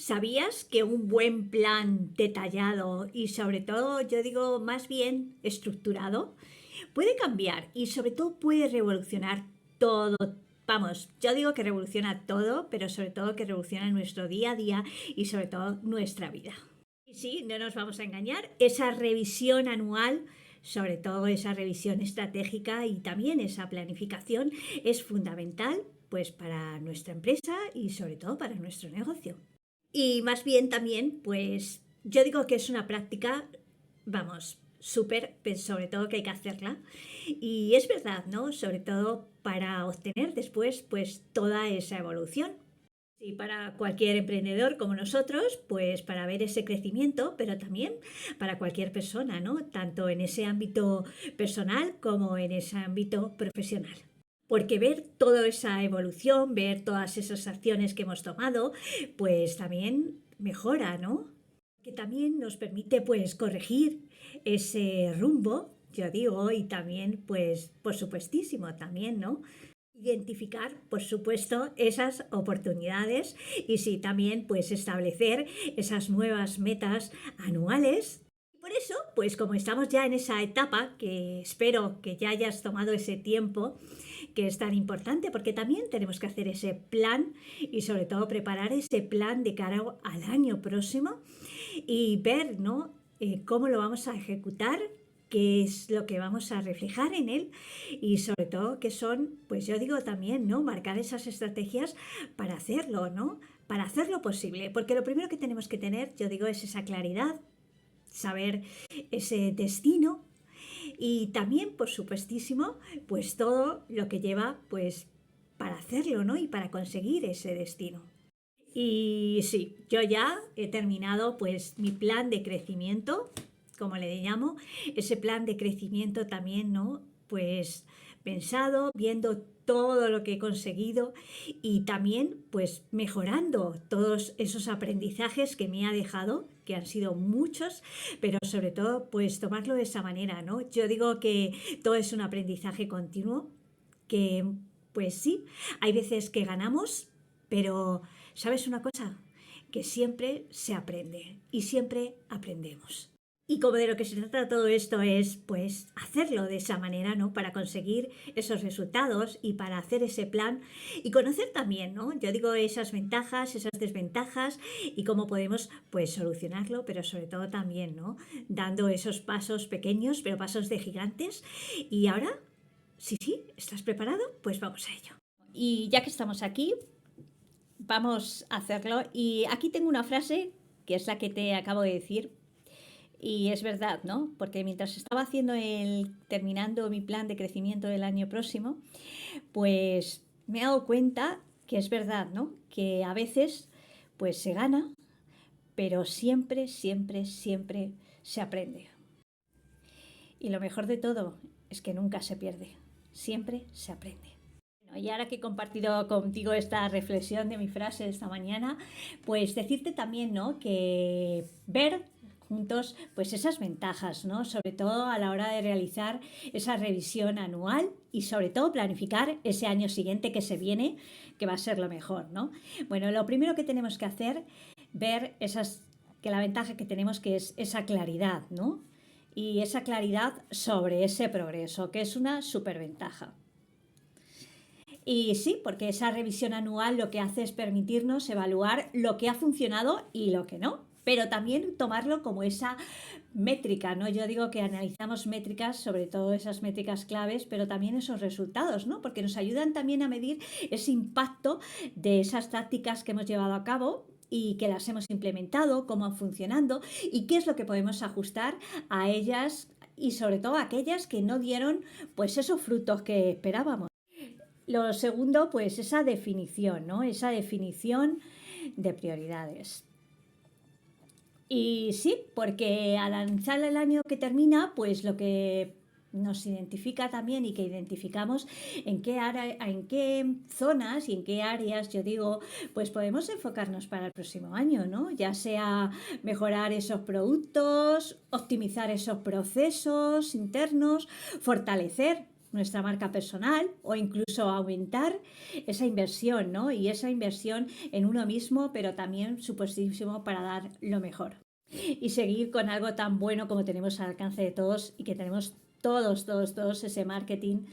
¿Sabías que un buen plan detallado y sobre todo, yo digo más bien estructurado, puede cambiar y sobre todo puede revolucionar todo? Vamos, yo digo que revoluciona todo, pero sobre todo que revoluciona nuestro día a día y sobre todo nuestra vida. Y sí, no nos vamos a engañar, esa revisión anual, sobre todo esa revisión estratégica y también esa planificación es fundamental pues para nuestra empresa y sobre todo para nuestro negocio. Y más bien también, pues yo digo que es una práctica, vamos, súper, pero sobre todo que hay que hacerla. Y es verdad, ¿no? Sobre todo para obtener después, pues toda esa evolución. Y para cualquier emprendedor como nosotros, pues para ver ese crecimiento, pero también para cualquier persona, ¿no? Tanto en ese ámbito personal como en ese ámbito profesional. Porque ver toda esa evolución, ver todas esas acciones que hemos tomado, pues también mejora, ¿no? Que también nos permite pues corregir ese rumbo, yo digo, y también pues por supuestísimo también, ¿no? Identificar, por supuesto, esas oportunidades y sí, también pues establecer esas nuevas metas anuales. Por eso, pues como estamos ya en esa etapa, que espero que ya hayas tomado ese tiempo, que es tan importante, porque también tenemos que hacer ese plan y sobre todo preparar ese plan de cara al año próximo y ver, ¿no? Cómo lo vamos a ejecutar, qué es lo que vamos a reflejar en él y sobre todo qué son, pues yo digo también, ¿no? Marcar esas estrategias para hacerlo, ¿no? Para hacerlo posible, porque lo primero que tenemos que tener, yo digo, es esa claridad, saber ese destino y también, por supuestísimo, pues todo lo que lleva, pues, para hacerlo, ¿no? Y para conseguir ese destino. Y sí, yo ya he terminado pues mi plan de crecimiento, como le llamo, ese plan de crecimiento también, ¿no? Pues pensado, viendo todo lo que he conseguido y también pues mejorando todos esos aprendizajes que me ha dejado, que han sido muchos, pero sobre todo pues tomarlo de esa manera, ¿no? Yo digo que todo es un aprendizaje continuo, que pues sí, hay veces que ganamos, pero ¿sabes una cosa? Que siempre se aprende y siempre aprendemos. Y como de lo que se trata todo esto es, pues, hacerlo de esa manera, ¿no? Para conseguir esos resultados y para hacer ese plan y conocer también, ¿no? Yo digo esas ventajas, esas desventajas y cómo podemos, pues, solucionarlo, pero sobre todo también, ¿no? Dando esos pasos pequeños, pero pasos de gigantes. Y ahora, sí, sí, ¿estás preparado? Pues vamos a ello. Y ya que estamos aquí, vamos a hacerlo. Y aquí tengo una frase que es la que te acabo de decir. Y es verdad, ¿no? Porque mientras estaba terminando mi plan de crecimiento del año próximo, pues me he dado cuenta que es verdad, ¿no? Que a veces, pues se gana, pero siempre, siempre, siempre se aprende. Y lo mejor de todo es que nunca se pierde, siempre se aprende. Y ahora que he compartido contigo esta reflexión de mi frase de esta mañana, pues decirte también, ¿no? Que ver juntos pues esas ventajas, ¿no? Sobre todo a la hora de realizar esa revisión anual y sobre todo planificar ese año siguiente que se viene, que va a ser lo mejor, ¿no? Bueno, lo primero que tenemos que hacer, ver que la ventaja que tenemos que es esa claridad, ¿no? Y esa claridad sobre ese progreso, que es una superventaja. Y sí, porque esa revisión anual lo que hace es permitirnos evaluar lo que ha funcionado y lo que no, pero también tomarlo como esa métrica, ¿no? Yo digo que analizamos métricas, sobre todo esas métricas claves, pero también esos resultados, ¿no? Porque nos ayudan también a medir ese impacto de esas tácticas que hemos llevado a cabo y que las hemos implementado, cómo han funcionando y qué es lo que podemos ajustar a ellas y sobre todo a aquellas que no dieron pues esos frutos que esperábamos. Lo segundo, pues esa definición, ¿no? Esa definición de prioridades. Y sí, porque al lanzar el año que termina, pues lo que nos identifica también y que identificamos en qué zonas y en qué áreas, yo digo, pues podemos enfocarnos para el próximo año, ¿no? Ya sea mejorar esos productos, optimizar esos procesos internos, fortalecer nuestra marca personal o incluso aumentar esa inversión, ¿no? Y esa inversión en uno mismo, pero también supuestísimo para dar lo mejor. Y seguir con algo tan bueno como tenemos al alcance de todos y que tenemos todos ese marketing,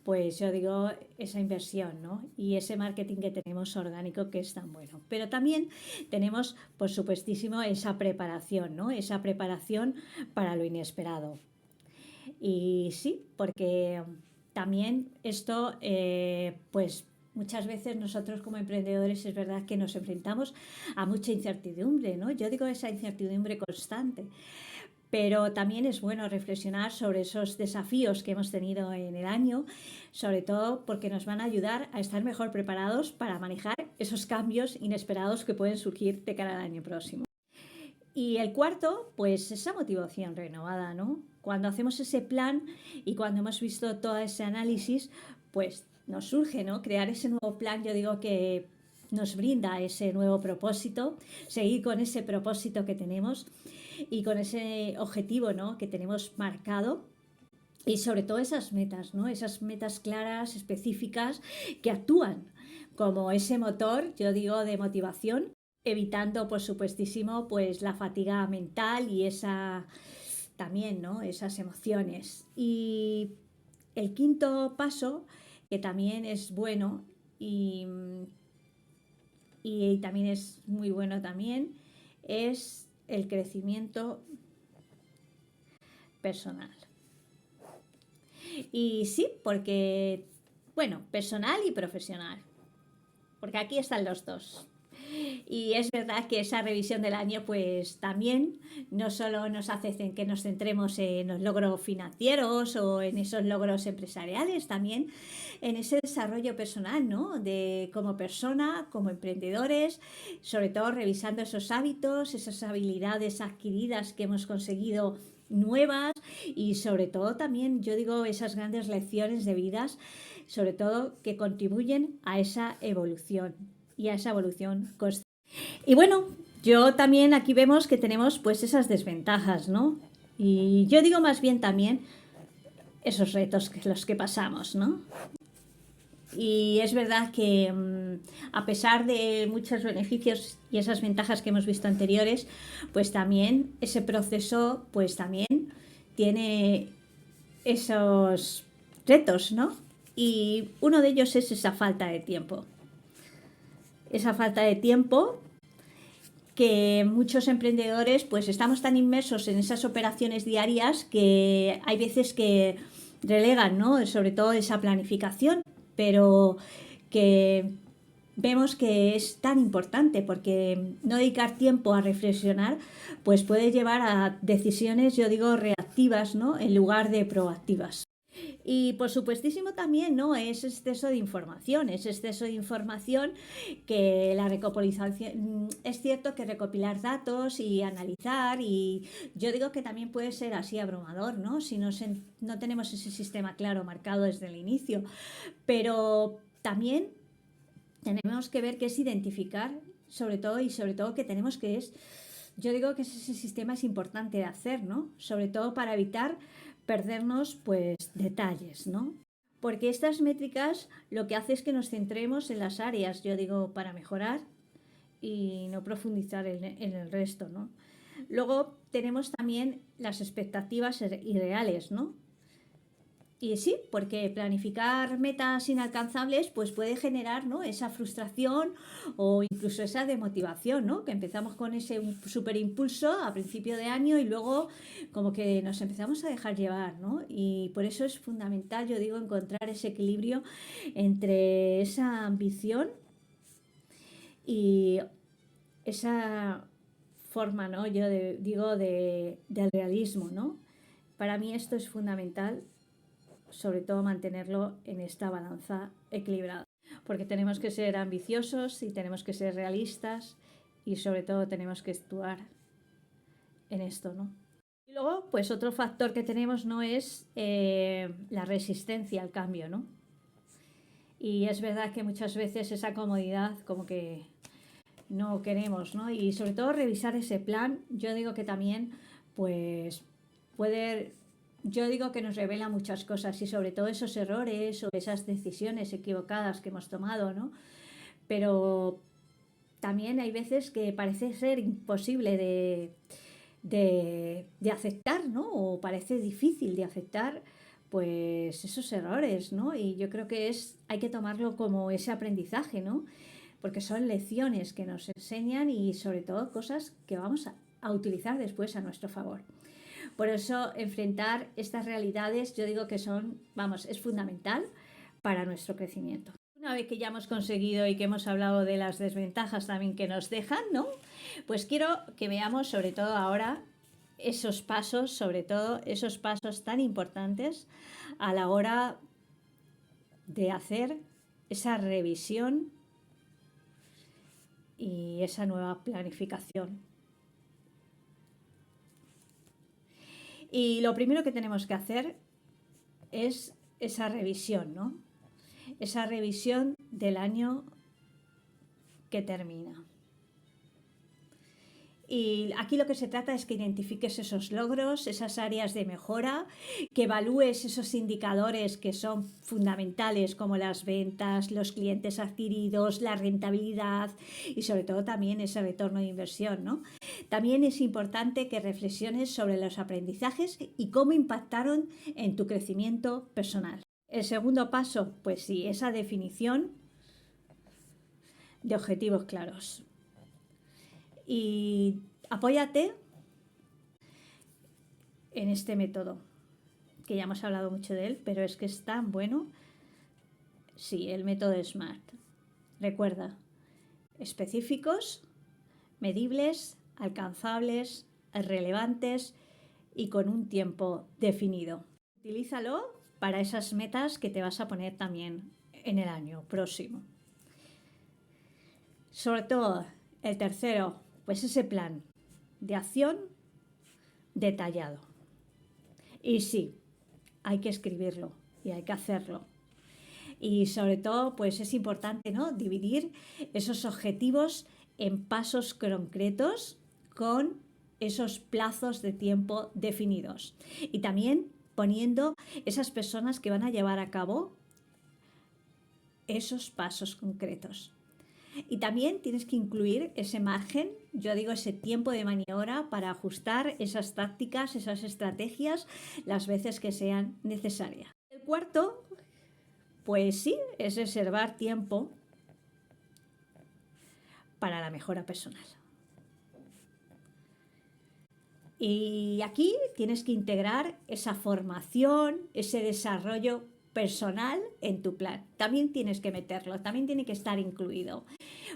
pues yo digo esa inversión, ¿no? Y ese marketing que tenemos orgánico que es tan bueno. Pero también tenemos, por supuestísimo, esa preparación, ¿no? Esa preparación para lo inesperado. Y sí, porque también esto, pues muchas veces nosotros como emprendedores es verdad que nos enfrentamos a mucha incertidumbre, ¿no? Yo digo esa incertidumbre constante, pero también es bueno reflexionar sobre esos desafíos que hemos tenido en el año, sobre todo porque nos van a ayudar a estar mejor preparados para manejar esos cambios inesperados que pueden surgir de cara al año próximo. Y el cuarto, pues esa motivación renovada, ¿no? Cuando hacemos ese plan y cuando hemos visto todo ese análisis, pues nos surge, ¿no? Crear ese nuevo plan, yo digo que nos brinda ese nuevo propósito, seguir con ese propósito que tenemos y con ese objetivo, ¿no? Que tenemos marcado. Y sobre todo esas metas, ¿no? Esas metas claras, específicas, que actúan como ese motor, yo digo, de motivación, evitando, por supuestísimo, pues la fatiga mental y esa también, ¿no? Esas emociones. Y el quinto paso, que también es bueno y, y también es muy bueno también, es el crecimiento personal. Y sí, porque, bueno, personal y profesional, porque aquí están los dos. Y es verdad que esa revisión del año pues también no solo nos hace que nos centremos en los logros financieros o en esos logros empresariales, también en ese desarrollo personal, ¿no? De como persona, como emprendedores, sobre todo revisando esos hábitos, esas habilidades adquiridas que hemos conseguido nuevas y sobre todo también, yo digo, esas grandes lecciones de vidas, sobre todo que contribuyen a esa evolución y a esa evolución constante. Y bueno, yo también aquí vemos que tenemos pues esas desventajas, ¿no? Y yo digo más bien también esos retos que los que pasamos, ¿no? Y es verdad que a pesar de muchos beneficios y esas ventajas que hemos visto anteriores, pues también ese proceso pues también tiene esos retos, ¿no? Y uno de ellos es esa falta de tiempo. Esa falta de tiempo que muchos emprendedores pues estamos tan inmersos en esas operaciones diarias que hay veces que relegan, ¿no? Sobre todo esa planificación, pero que vemos que es tan importante porque no dedicar tiempo a reflexionar pues puede llevar a decisiones, yo digo, reactivas, ¿no? En lugar de proactivas. Y por supuestísimo también, ¿no? Es exceso de información que la recopilación, es cierto que recopilar datos y analizar y yo digo que también puede ser así abrumador, ¿no? Si no tenemos ese sistema claro marcado desde el inicio, pero también tenemos que ver qué es identificar sobre todo que tenemos que es, yo digo que ese sistema es importante de hacer, ¿no? Sobre todo para evitar perdernos pues detalles, ¿no? Porque estas métricas lo que hace es que nos centremos en las áreas, yo digo, para mejorar y no profundizar en el resto, ¿no? Luego tenemos también las expectativas irreales, ¿no? Y sí, porque planificar metas inalcanzables pues puede generar, ¿no? Esa frustración o incluso esa demotivación, ¿no? Que empezamos con ese super impulso a principio de año y luego como que nos empezamos a dejar llevar, ¿no? Y por eso es fundamental, yo digo, encontrar ese equilibrio entre esa ambición y esa forma, ¿no? Digo del realismo, ¿no? Para mí esto es fundamental, sobre todo mantenerlo en esta balanza equilibrada, porque tenemos que ser ambiciosos y tenemos que ser realistas y sobre todo tenemos que actuar en esto, ¿no? Y luego, pues otro factor que tenemos no es la resistencia al cambio, ¿no? Y es verdad que muchas veces esa comodidad como que no queremos, ¿no? Y sobre todo revisar ese plan, yo digo que también pues puede yo digo que nos revela muchas cosas y sobre todo esos errores o esas decisiones equivocadas que hemos tomado, ¿no? Pero también hay veces que parece ser imposible de aceptar, ¿no? O parece difícil de aceptar, pues esos errores, ¿no? Y yo creo que hay que tomarlo como ese aprendizaje, ¿no? Porque son lecciones que nos enseñan y sobre todo cosas que vamos a utilizar después a nuestro favor. Por eso enfrentar estas realidades yo digo que es fundamental para nuestro crecimiento. Una vez que ya hemos conseguido y que hemos hablado de las desventajas también que nos dejan, ¿no? Pues quiero que veamos sobre todo ahora esos pasos, sobre todo esos pasos tan importantes a la hora de hacer esa revisión y esa nueva planificación. Y lo primero que tenemos que hacer es esa revisión, ¿no? Esa revisión del año que termina. Y aquí lo que se trata es que identifiques esos logros, esas áreas de mejora, que evalúes esos indicadores que son fundamentales como las ventas, los clientes adquiridos, la rentabilidad y sobre todo también ese retorno de inversión, ¿no? También es importante que reflexiones sobre los aprendizajes y cómo impactaron en tu crecimiento personal. El segundo paso, pues sí, esa definición de objetivos claros. Y apóyate en este método, que ya hemos hablado mucho de él, pero es que es tan bueno. Sí, el método SMART. Recuerda, específicos, medibles, alcanzables, relevantes y con un tiempo definido. Utilízalo para esas metas que te vas a poner también en el año próximo. Sobre todo, el tercero, pues ese plan de acción detallado. Y sí, hay que escribirlo y hay que hacerlo. Y sobre todo, pues es importante, ¿no? Dividir esos objetivos en pasos concretos con esos plazos de tiempo definidos. Y también poniendo esas personas que van a llevar a cabo esos pasos concretos. Y también tienes que incluir ese margen, yo digo ese tiempo de maniobra para ajustar esas tácticas, esas estrategias las veces que sean necesarias. El cuarto, pues sí, es reservar tiempo para la mejora personal. Y aquí tienes que integrar esa formación, ese desarrollo personal en tu plan. También tienes que meterlo, también tiene que estar incluido,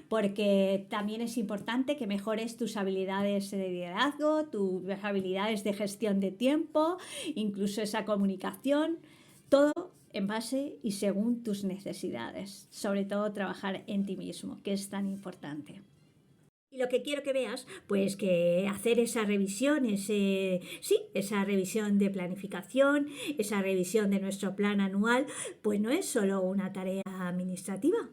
porque también es importante que mejores tus habilidades de liderazgo, tus habilidades de gestión de tiempo, incluso esa comunicación, todo en base y según tus necesidades. Sobre todo trabajar en ti mismo, que es tan importante. Y lo que quiero que veas, pues que hacer esa revisión, esa revisión de planificación, esa revisión de nuestro plan anual, pues no es solo una tarea administrativa.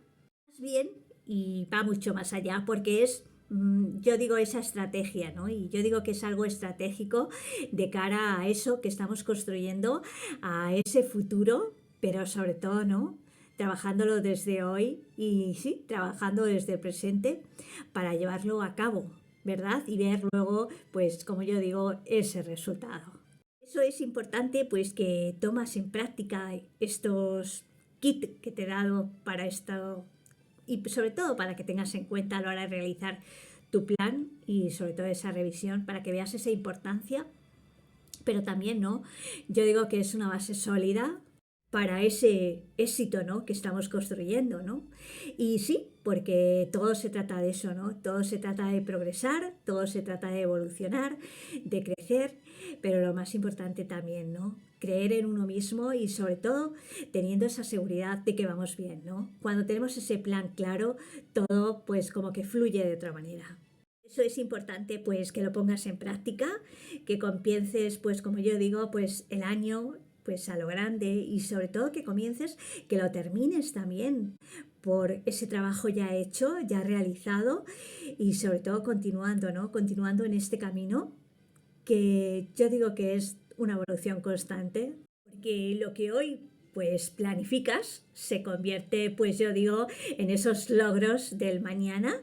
Más bien, y va mucho más allá, porque yo digo esa estrategia, ¿no? Y yo digo que es algo estratégico de cara a eso que estamos construyendo, a ese futuro, pero sobre todo, ¿no? Trabajándolo desde hoy y sí, trabajando desde el presente para llevarlo a cabo, ¿verdad? Y ver luego, pues como yo digo, ese resultado. Eso es importante, pues que tomas en práctica estos kits que te he dado para esto y sobre todo para que tengas en cuenta a la hora de realizar tu plan y sobre todo esa revisión para que veas esa importancia, pero también, ¿no? Yo digo que es una base sólida para ese éxito, ¿no? Que estamos construyendo, ¿no? Y sí, porque todo se trata de eso, ¿no? Todo se trata de progresar, todo se trata de evolucionar, de crecer, pero lo más importante también, ¿no? Creer en uno mismo y sobre todo teniendo esa seguridad de que vamos bien, ¿no? Cuando tenemos ese plan claro, todo pues como que fluye de otra manera. Eso es importante pues que lo pongas en práctica, que comiences pues como yo digo pues el año pues a lo grande y sobre todo que comiences, que lo termines también por ese trabajo ya hecho, ya realizado y sobre todo continuando, ¿no? Continuando en este camino que yo digo que es una evolución constante, porque lo que hoy pues planificas se convierte, pues yo digo, en esos logros del mañana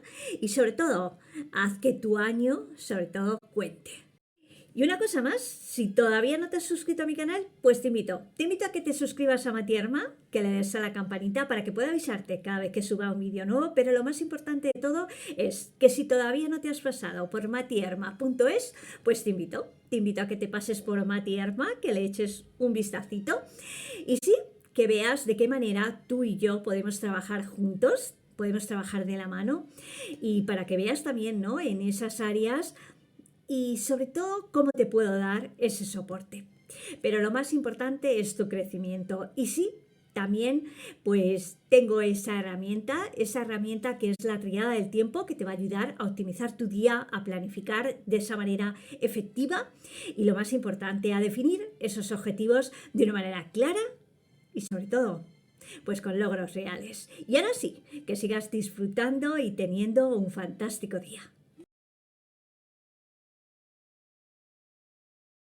y sobre todo, haz que tu año sobre todo cuente. Y una cosa más, si todavía no te has suscrito a mi canal, pues te invito a que te suscribas a Matierma, que le des a la campanita para que pueda avisarte cada vez que suba un vídeo nuevo, pero lo más importante de todo es que si todavía no te has pasado por matierma.es, pues te invito a que te pases por Matierma, que le eches un vistacito y sí, que veas de qué manera tú y yo podemos trabajar juntos, podemos trabajar de la mano y para que veas también, ¿no? En esas áreas y sobre todo cómo te puedo dar ese soporte. Pero lo más importante es tu crecimiento. Y sí, también pues tengo esa herramienta que es la triada del tiempo que te va a ayudar a optimizar tu día, a planificar de esa manera efectiva y lo más importante, a definir esos objetivos de una manera clara y sobre todo pues con logros reales. Y ahora sí, que sigas disfrutando y teniendo un fantástico día.